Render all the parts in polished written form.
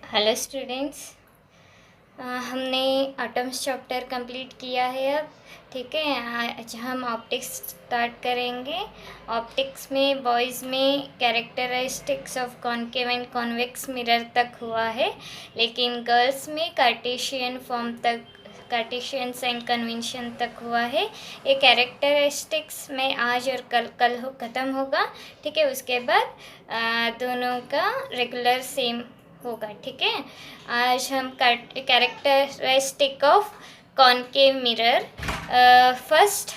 Hello students. हमने atoms chapter complete किया है अब। ठीक है, आज हम ऑप्टिक्स स्टार्ट करेंगे। ऑप्टिक्स में बॉयज़ में characteristics of concave and convex mirror तक हुआ है, लेकिन गर्ल्स में कार्टेशियन फॉर्म तक, कार्टेशियन साइन कन्वेंशन तक हुआ है। ये कैरेक्टरिस्टिक्स में आज और कल ख़त्म होगा। ठीक है, उसके बाद दोनों का रेगुलर सेम होगा। ठीक है, आज हम characteristic of concave mirror first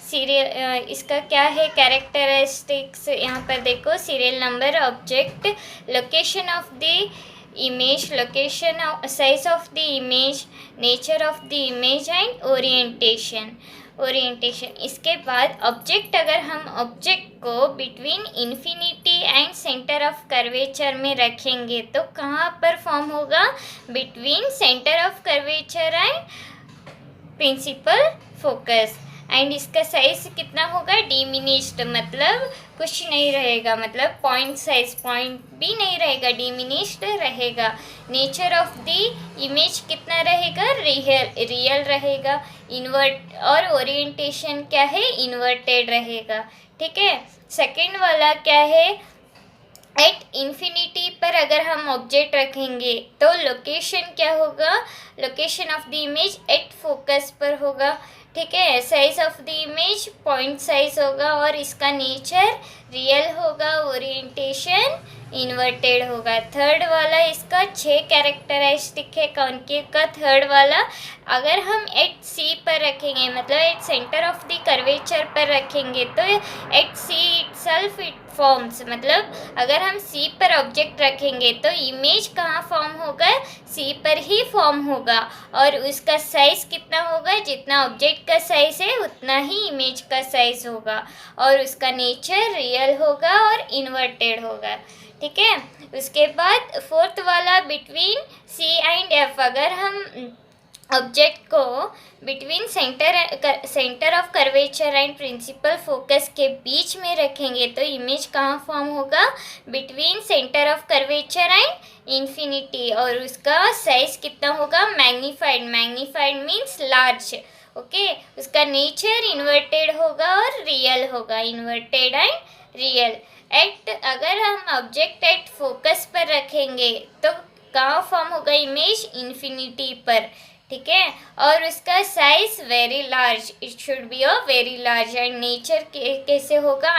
serial, इसका क्या है कैरेक्टरिस्टिक्स, यहाँ पर देखो serial number, object, location of the image, location of size of the image, nature of the image and orientation. इसके बाद ऑब्जेक्ट, अगर हम ऑब्जेक्ट को between infinity and centre of curvature में रखेंगे तो कहाँ पर फॉर्म होगा? Between centre of curvature and principal focus. And इसका साइज कितना होगा? डिमिनिश्ड, मतलब कुछ नहीं रहेगा, मतलब पॉइंट साइज, पॉइंट भी नहीं रहेगा, डिमिनिश्ड रहेगा। नेचर ऑफ द इमेज कितना रहेगा? रियल रहेगा। इन्वर्ट और ओरिएंटेशन क्या है? इन्वर्टेड रहेगा। ठीक है, सेकेंड वाला क्या है? एट इन्फिनिटी पर अगर हम ऑब्जेक्ट रखेंगे तो लोकेशन क्या होगा? Location of the image at focus पर होगा। ठीक है, size of the image point size होगा और इसका नेचर रियल होगा, ओरिएंटेशन इन्वर्टेड होगा। थर्ड वाला, इसका 6 कैरेक्टरिस्टिक है कॉन्केव का। थर्ड वाला, अगर हम एट सी पर रखेंगे, मतलब at centre of the curvature पर रखेंगे तो at C itself it forms, मतलब अगर हम सी पर ऑब्जेक्ट रखेंगे तो इमेज कहाँ फॉर्म होगा? सी पर ही फॉर्म होगा। और उसका साइज कितना होगा? जितना ऑब्जेक्ट का साइज है उतना ही इमेज का साइज होगा। और उसका नेचर रियल होगा और इन्वर्टेड होगा। ठीक है, उसके बाद फोर्थ वाला, बिटवीन सी एंड एफ, अगर हम ऑब्जेक्ट को between centre of curvature and principal focus के बीच में रखेंगे तो इमेज कहाँ फॉर्म होगा? Between centre of curvature and infinity. और उसका साइज कितना होगा? Magnified, magnified means large. Okay, उसका नेचर इन्वर्टेड होगा और रियल होगा, इन्वर्टेड एंड रियल। अगर हम ऑब्जेक्ट एट फोकस पर रखेंगे तो कहाँ फॉर्म होगा इमेज? इन्फिनिटी पर। ठीक है, और उसका size very large, it should be a very large. And nature कैसे होगा?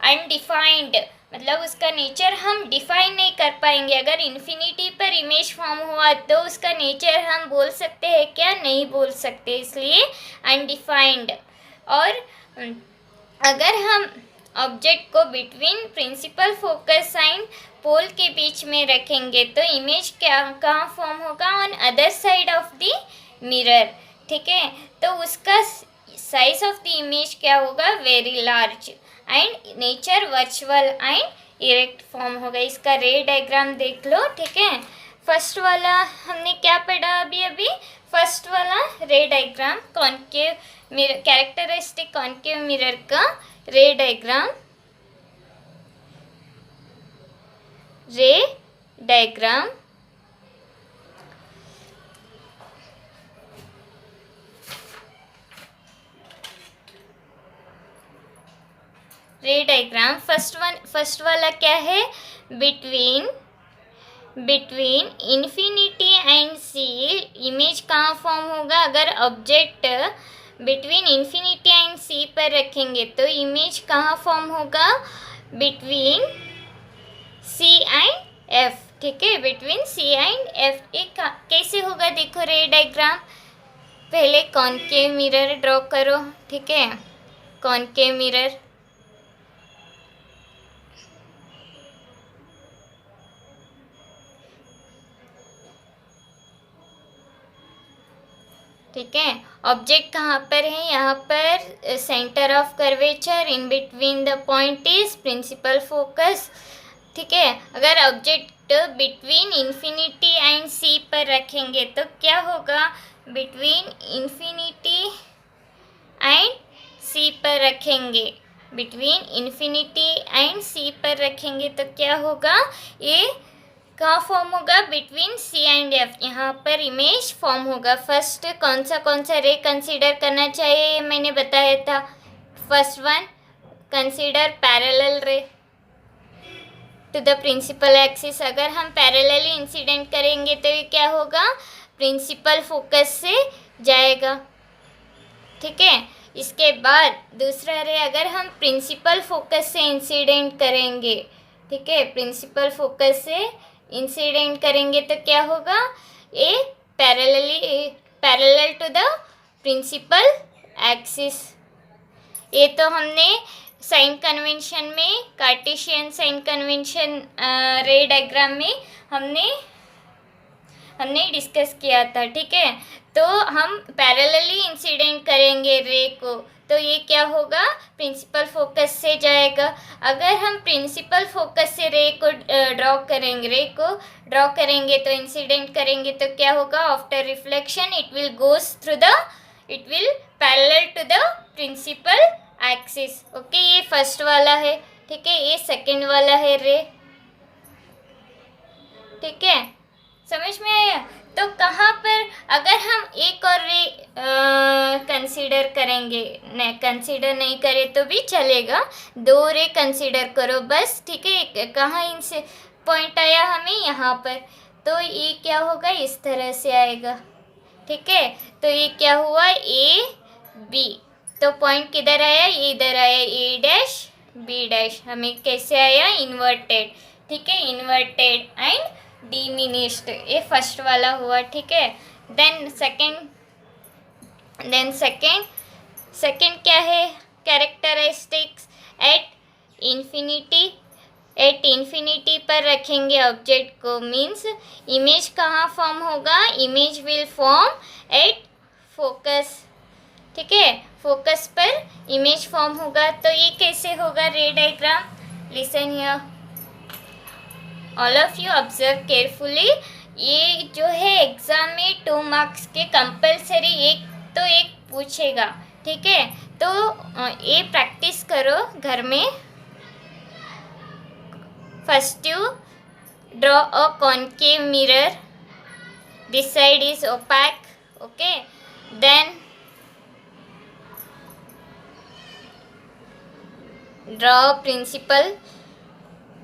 अनडिफाइंड, मतलब उसका नेचर हम डिफाइन नहीं कर पाएंगे। अगर इन्फिनिटी पर इमेज फॉर्म हुआ तो उसका नेचर हम बोल सकते हैं क्या? नहीं बोल सकते, इसलिए अनडिफाइंड। और अगर हम ऑब्जेक्ट को बिटवीन प्रिंसिपल फोकस एंड पोल के बीच में रखेंगे तो इमेज क्या कहाँ फॉर्म होगा? On other side of the mirror. ठीक है, तो उसका साइज ऑफ द इमेज क्या होगा? Very large. And nature virtual and erect form होगा। इसका रे डायग्राम देख लो। ठीक है, फर्स्ट वाला हमने क्या पढ़ा अभी? फर्स्ट वाला रे diagram, concave mirror, characteristic concave mirror का रे डायग्राम। रे डायग्राम, रे डायग्राम फर्स्ट वाला क्या है? Between infinity and C image कहाँ फॉर्म होगा? अगर object between infinity and C पर रखेंगे तो इमेज कहाँ फॉर्म होगा? Between C and F. ठीक है, बिटवीन सी एंड एफ। एक कैसे होगा देखो रे डायग्राम। पहले कॉन्केव मिरर ड्रॉ करो। ठीक है, कॉन्केव मिरर, ठीक है, ऑब्जेक्ट कहाँ पर है? यहाँ पर centre of curvature, in between the point is principal focus. ठीक है, अगर object between infinity and C पर रखेंगे तो क्या होगा? बिटवीन इन्फिनिटी एंड सी पर रखेंगे, बिटवीन इन्फिनिटी एंड सी पर रखेंगे तो क्या होगा? ये कहाँ फॉर्म होगा, बिटवीन सी एंड एफ, यहाँ पर इमेज फॉर्म होगा। फर्स्ट कौन सा रे कंसीडर करना चाहिए, ये मैंने बताया था। फर्स्ट वन, कंसीडर पैरेलल रे टू द प्रिंसिपल एक्सिस। अगर हम पैरेलली इंसिडेंट करेंगे तो ये क्या होगा, प्रिंसिपल फोकस से जाएगा, ठीक है। इसके बाद दूसरा रे, अगर हम प्रिंसिपल फोकस से इंसिडेंट करेंगे, ठीक है, प्रिंसिपल फोकस से इंसिडेंट करेंगे तो क्या होगा, ये parallel to the principal axis. ये तो हमने साइन कन्वेंशन में, cartesian sign convention ray diagram में हमने डिस्कस किया था, ठीक है। तो हम पैरेलली इंसिडेंट करेंगे रे को, तो ये क्या होगा, प्रिंसिपल फोकस से जाएगा। अगर हम प्रिंसिपल फोकस से रे को ड्रॉ करेंगे तो इंसिडेंट करेंगे तो क्या होगा, after reflection it will parallel to the principal axis. Okay, ये फर्स्ट वाला है, ठीक है। ये सेकंड वाला है रे, ठीक है, समझ में आया। तो कहाँ पर अगर हम एक और रे कंसीडर करेंगे, कंसीडर नहीं करें तो भी चलेगा, 2 रे कंसीडर करो बस, ठीक है। कहाँ इनसे पॉइंट आया हमें, यहाँ पर, तो ये क्या होगा, इस तरह से आएगा, ठीक है। तो ये क्या हुआ, ए बी, तो पॉइंट किधर आया, ये इधर आया, ए डैश बी डैश, हमें कैसे आया, इन्वर्टेड, ठीक है, इन्वर्टेड एंड डिमिनिश्ड, ये फर्स्ट वाला हुआ, ठीक है। देन सेकंड क्या है, कैरेक्टरिस्टिक्स एट इन्फिनिटी पर रखेंगे ऑब्जेक्ट को, मीन्स इमेज कहाँ फॉर्म होगा, image will form at focus, ठीक है, फोकस पर इमेज फॉर्म होगा। तो ये कैसे होगा रे diagram, listen here, all of you observe carefully. ये जो है एग्जाम में 2 मार्क्स के कंपलसरी एक पूछेगा, ठीक है। तो ये प्रैक्टिस करो घर में। First you draw a concave mirror, this side is opaque, okay. Then draw principal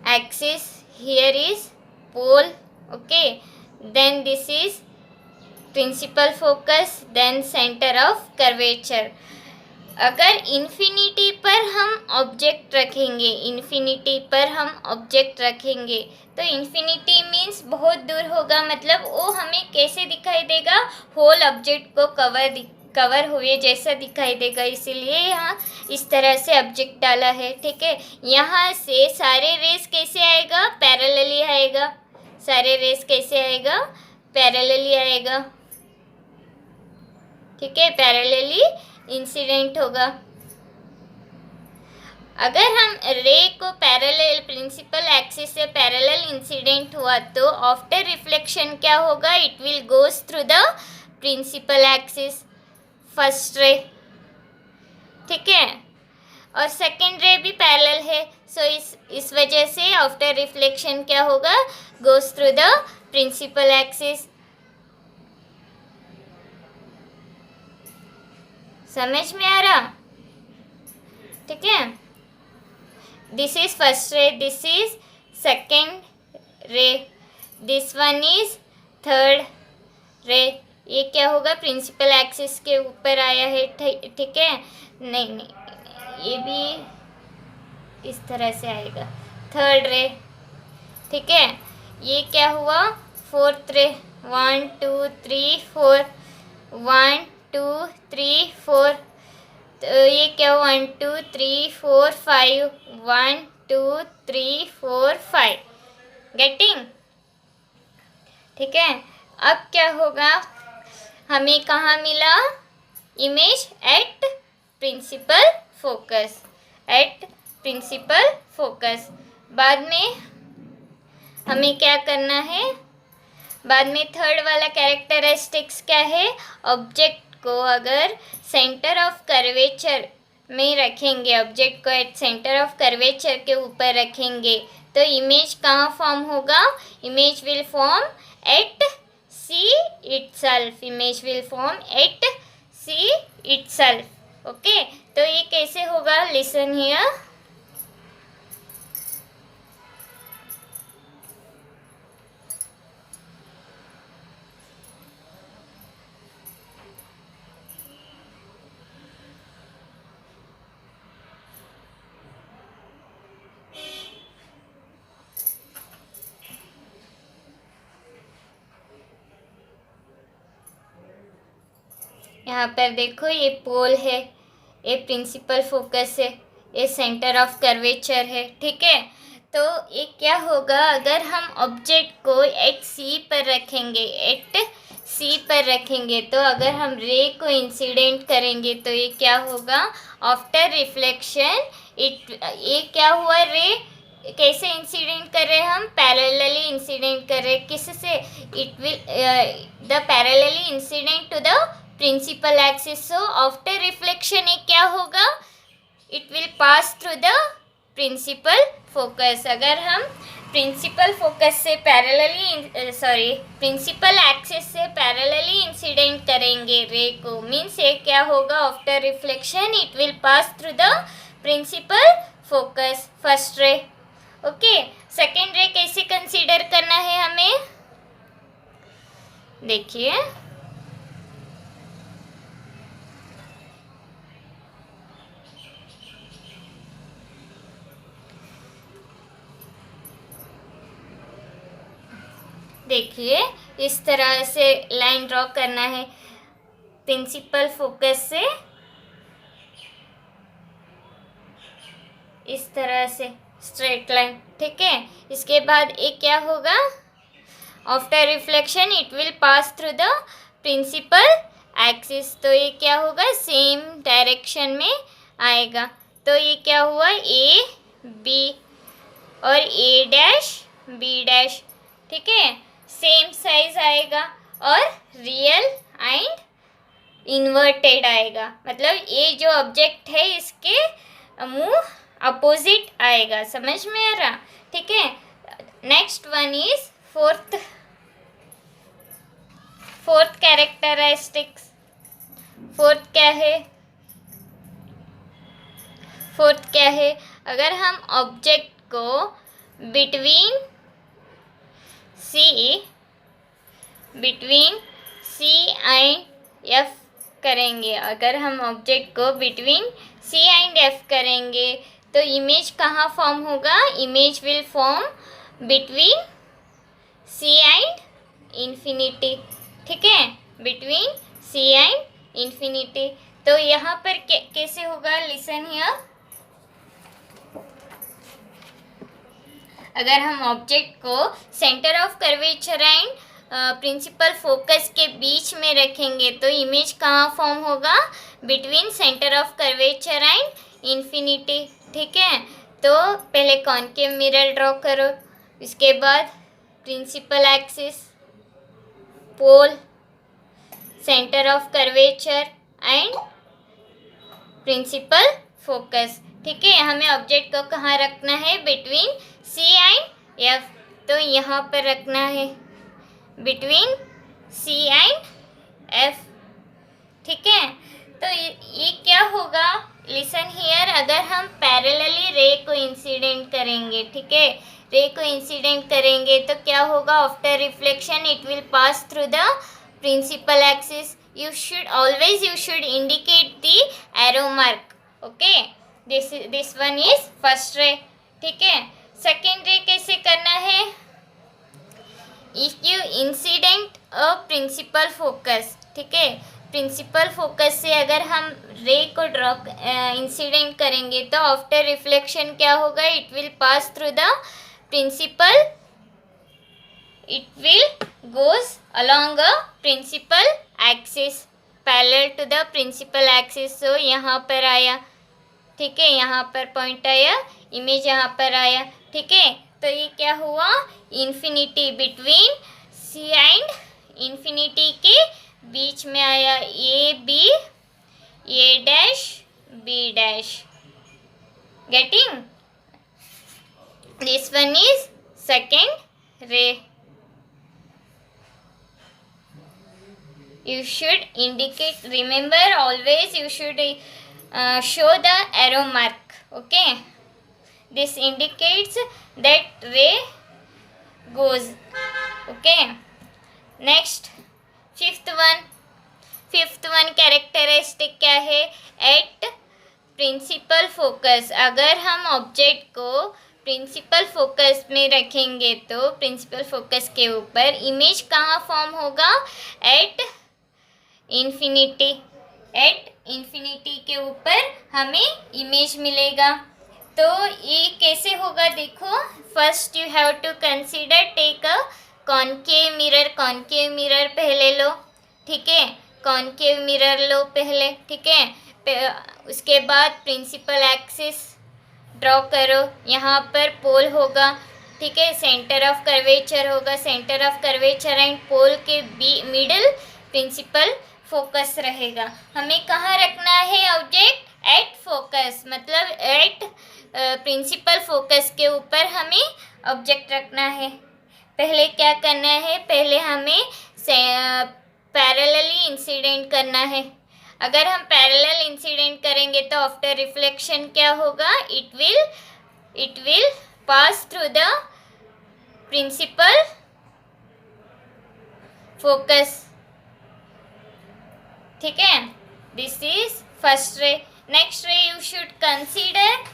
axis, here is pole, okay. Then this is principal focus, then center of curvature। अगर इन्फिनिटी पर हम ऑब्जेक्ट रखेंगे, तो infinity means बहुत दूर होगा, मतलब वो हमें कैसे दिखाई देगा, होल ऑब्जेक्ट को कवर हुए जैसा दिखाई देगा, इसीलिए यहाँ इस तरह से ऑब्जेक्ट डाला है, ठीक है। यहाँ से सारे रेस कैसे आएगा, पैरेलली आएगा, पैरेलली आएगा, ठीक है, पैरेलली इंसिडेंट होगा। अगर हम रे को प्रिंसिपल एक्सिस से पैरेलल इंसिडेंट हुआ तो आफ्टर रिफ्लेक्शन क्या होगा, it will goes through the principal axis, first ray, ठीक है, और सेकंड रे भी पैरेलल है, सो इस वजह से आफ्टर रिफ्लेक्शन क्या होगा, goes through the principal axis. समझ में आ रहा, ठीक है। This is first ray, this is second ray, this one is third ray. ये क्या होगा, प्रिंसिपल एक्सिस के ऊपर आया है, ठीक है। नहीं, ये भी इस तरह से आएगा, थर्ड रे, ठीक है। ये क्या हुआ, फोर्थ रे, 1 2 3 4, 1 2 3 4, तो ये क्या, 1 2 3 4 5, 1 2 3 4 5, गेटिंग, ठीक है। अब क्या होगा, हमें कहाँ मिला, इमेज एट प्रिंसिपल फोकस, बाद में हमें क्या करना है, बाद में थर्ड वाला कैरेक्टरिस्टिक्स क्या है, ऑब्जेक्ट को अगर सेंटर ऑफ कर्वेचर में रखेंगे, ऑब्जेक्ट को एट सेंटर ऑफ कर्वेचर के ऊपर रखेंगे, तो इमेज कहाँ फॉर्म होगा? Image will form at C itself, image will form at C itself. Okay, तो ये कैसे होगा? Listen here. यहाँ पर देखो, ये पोल है, ये प्रिंसिपल फोकस है, ये सेंटर ऑफ कर्वेचर है। ठीक है, तो ये क्या होगा? अगर हम ऑब्जेक्ट को एट सी पर रखेंगे, एट सी पर रखेंगे, तो अगर हम रे को इंसिडेंट करेंगे तो ये क्या होगा? आफ्टर रिफ्लेक्शन ये क्या हुआ? रे कैसे इंसिडेंट कर रहे हैं हम? पैरेलली इंसिडेंट कर रहे हैं। किससे? It will the parallelly incident to the principal axis. So after reflection ये क्या होगा? It will pass through the principal focus. अगर हम प्रिंसिपल फोकस से प्रिंसिपल एक्सिस से पैरेलली इंसिडेंट करेंगे रे को, मीन्स ये क्या होगा? After reflection it will pass through the principal focus, first ray. Okay, second ray कैसे कंसीडर करना है हमें? देखिए, देखिए इस तरह से लाइन ड्रॉ करना है प्रिंसिपल फोकस से, इस तरह से स्ट्रेट लाइन। ठीक है, इसके बाद एक क्या होगा? After reflection it will pass through the principal axis, तो ये क्या होगा? सेम डायरेक्शन में आएगा। तो ये क्या हुआ? ए बी और ए डैश बी डैश। ठीक है, सेम साइज आएगा और रियल एंड इन्वर्टेड आएगा, मतलब ये जो ऑब्जेक्ट है इसके मुंह अपोजिट आएगा। समझ में आ रहा? ठीक है, next one is fourth characteristics. Fourth क्या है? अगर हम ऑब्जेक्ट को बिटवीन सी एंड एफ करेंगे, अगर हम ऑब्जेक्ट को बिटवीन सी एंड एफ करेंगे तो इमेज कहाँ फॉर्म होगा? Image will form between C and infinity. ठीक है, बिटवीन सी एंड इन्फिनिटी। तो यहाँ पर कैसे होगा? Listen here. अगर हम ऑब्जेक्ट को centre of curvature and principal focus के बीच में रखेंगे तो इमेज कहाँ फॉर्म होगा? Between centre of curvature and infinity. ठीक है, तो पहले कॉनकेव मिरर ड्रॉ करो, इसके बाद principal axis, pole, centre of curvature and principal focus. ठीक है, हमें ऑब्जेक्ट को कहाँ रखना है? बिटवीन सी एंड एफ, तो यहाँ पर रखना है बिटवीन सी एंड एफ। ठीक है, तो ये क्या होगा? Listen here. अगर हम पैरेलली रे को इंसिडेंट करेंगे, ठीक है, रे को इंसिडेंट करेंगे तो क्या होगा? After reflection it will pass through the principal axis. you should indicate the arrow mark. Okay, this one is first ray. ठीक है, सेकेंड रे कैसे करना है? if you incident a principal focus, ठीक है, प्रिंसिपल फोकस से अगर हम रे को ड्रॉप इंसिडेंट करेंगे तो आफ्टर रिफ्लेक्शन क्या होगा? It will pass through the principal, it will goes along a principal axis parallel to the principal axis। so यहाँ पर आया, ठीक है, यहाँ पर पॉइंट आया, इमेज यहाँ पर आया। ठीक है, तो ये क्या हुआ? Infinity, between C and infinity के बीच में आया। A B, A dash B dash. Getting? This one is second ray. You should indicate, remember always you should show the arrow mark. Okay, this indicates that ray goes. Okay, next fifth one characteristic क्या है? At principal focus. अगर हम object को principal focus में रखेंगे तो principal focus के ऊपर इमेज कहाँ फॉर्म होगा? At infinity. एट इन्फिनिटी के ऊपर हमें इमेज मिलेगा. तो ये कैसे होगा देखो. First you have to consider, take a concave mirror. Concave mirror पहले लो, ठीक है. कॉनकेव मिरर लो पहले, ठीक है. उसके बाद प्रिंसिपल एक्सिस ड्रॉ करो. यहाँ पर पोल होगा, ठीक है. सेंटर ऑफ कर्वेचर होगा. Centre of curvature and pole के मिडल प्रिंसिपल फोकस रहेगा. हमें कहाँ रखना है ऑब्जेक्ट? एट फोकस, मतलब एट प्रिंसिपल फोकस के ऊपर हमें ऑब्जेक्ट रखना है. पहले क्या करना है? पहले हमें पैरेलली इंसिडेंट करना है. अगर हम पैरेलल इंसिडेंट करेंगे तो आफ्टर रिफ्लेक्शन क्या होगा? It will pass through the principal focus, ठीक है. This is first ray. Next ray you should consider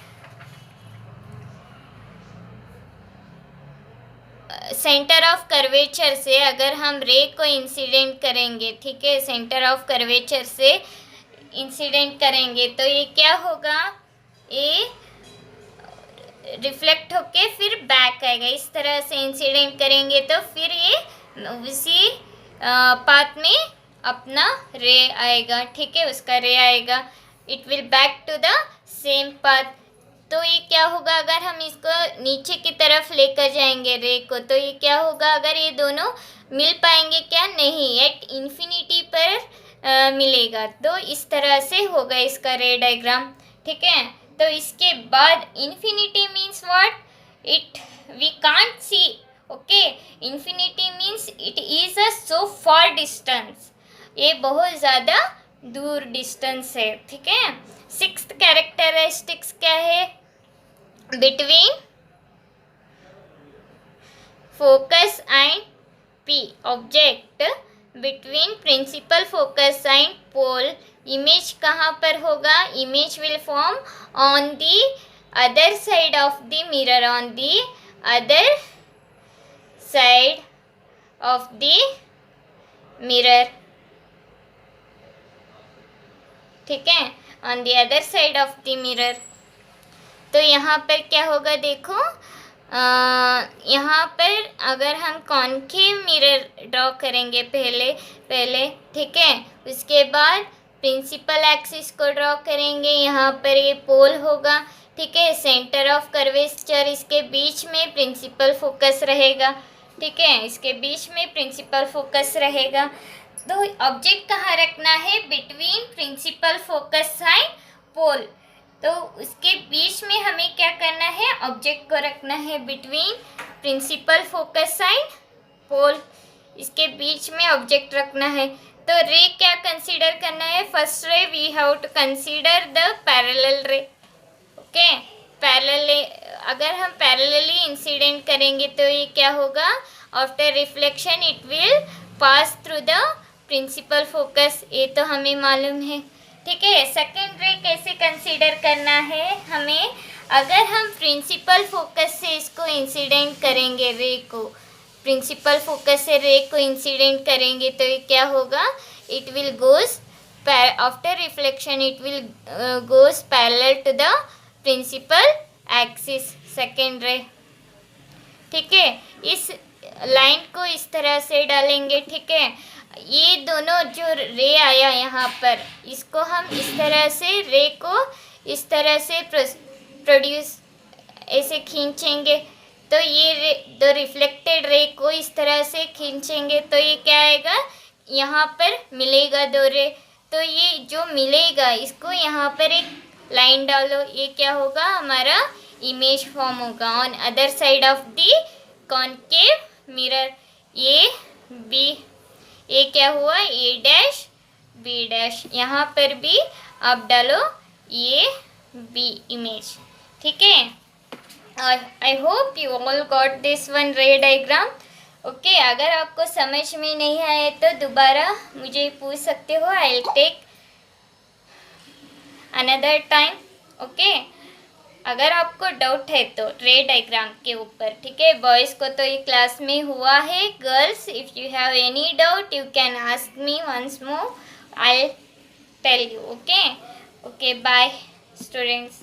centre of curvature से. अगर हम रे को इंसिडेंट करेंगे, ठीक है, सेंटर ऑफ कर्वेचर से इंसिडेंट करेंगे तो ये क्या होगा? ये रिफ्लेक्ट होके फिर बैक आएगा. इस तरह से इंसिडेंट करेंगे तो फिर ये उसी पाथ में अपना रे आएगा, ठीक है, उसका रे आएगा. It will back to the same path. तो ये क्या होगा? अगर हम इसको नीचे की तरफ लेकर जाएंगे रे को, तो ये क्या होगा? अगर ये दोनों मिल पाएंगे क्या? नहीं, एट इन्फिनिटी पर मिलेगा. तो इस तरह से होगा इसका रे डायग्राम, ठीक है. तो इसके बाद infinity means what? It we can't see. Okay, infinity means it is a so far distance. ये बहुत ज़्यादा दूर डिस्टेंस है, ठीक है. सिक्स्थ कैरेक्टरिस्टिक्स क्या है? Between focus and P. Object between principal focus and pole, image कहाँ पर होगा? Image will form on the other side of the mirror. On the other side of the mirror, ठीक है, on the other side of the mirror. तो यहाँ पर क्या होगा देखो. यहाँ पर अगर हम कॉनकेव मिरर ड्रॉ करेंगे पहले, ठीक है, उसके बाद प्रिंसिपल एक्सिस को ड्रॉ करेंगे. यहाँ पर ये पोल होगा, ठीक है. सेंटर ऑफ कर्वेचर, इसके बीच में प्रिंसिपल फोकस रहेगा, ठीक है, इसके बीच में प्रिंसिपल फोकस रहेगा. तो ऑब्जेक्ट कहाँ रखना है? बिटवीन प्रिंसिपल फोकस एंड पोल. तो उसके बीच में हमें क्या करना है? ऑब्जेक्ट को रखना है बिटवीन प्रिंसिपल फोकस एंड पोल. इसके बीच में ऑब्जेक्ट रखना है. तो रे क्या कंसीडर करना है? First ray we have to consider the parallel ray. Okay, parallel. अगर हम पैरेलली इंसिडेंट करेंगे तो ये क्या होगा? After reflection it will pass through the principal focus. ये तो हमें मालूम है, ठीक है. सेकेंड रे कैसे कंसीडर करना है हमें? अगर हम प्रिंसिपल फोकस से इसको इंसिडेंट करेंगे, रे को प्रिंसिपल फोकस से रे को इंसिडेंट करेंगे तो ये क्या होगा? It will goes after reflection it will goes parallel to the principal axis. Second ray, ठीक है. इस लाइन को इस तरह से डालेंगे, ठीक है. ये दोनों जो रे आया यहाँ पर, इसको हम इस तरह से रे को इस तरह से प्रोड्यूस ऐसे खींचेंगे. तो ये दो रिफ्लेक्टेड रे को इस तरह से खींचेंगे तो ये क्या आएगा? यहाँ पर मिलेगा दो रे. तो ये जो मिलेगा इसको यहाँ पर एक लाइन डालो, ये क्या होगा, हमारा इमेज फॉर्म होगा on other side of the concave mirror. ये बी, ये क्या हुआ, ए डैश बी डैश, यहाँ पर भी आप डालो ए बी इमेज, ठीक है। I hope you all got this one रे डायग्राम। ओके, अगर आपको समझ में नहीं आए तो दोबारा मुझे पूछ सकते हो, I will take another time. Okay, अगर आपको डाउट है तो रे डायग्राम के ऊपर, ठीक है। बॉयज़ को तो ये क्लास में हुआ है, girls if you have any doubt you can ask me once more, I tell you. Okay, okay, bye students.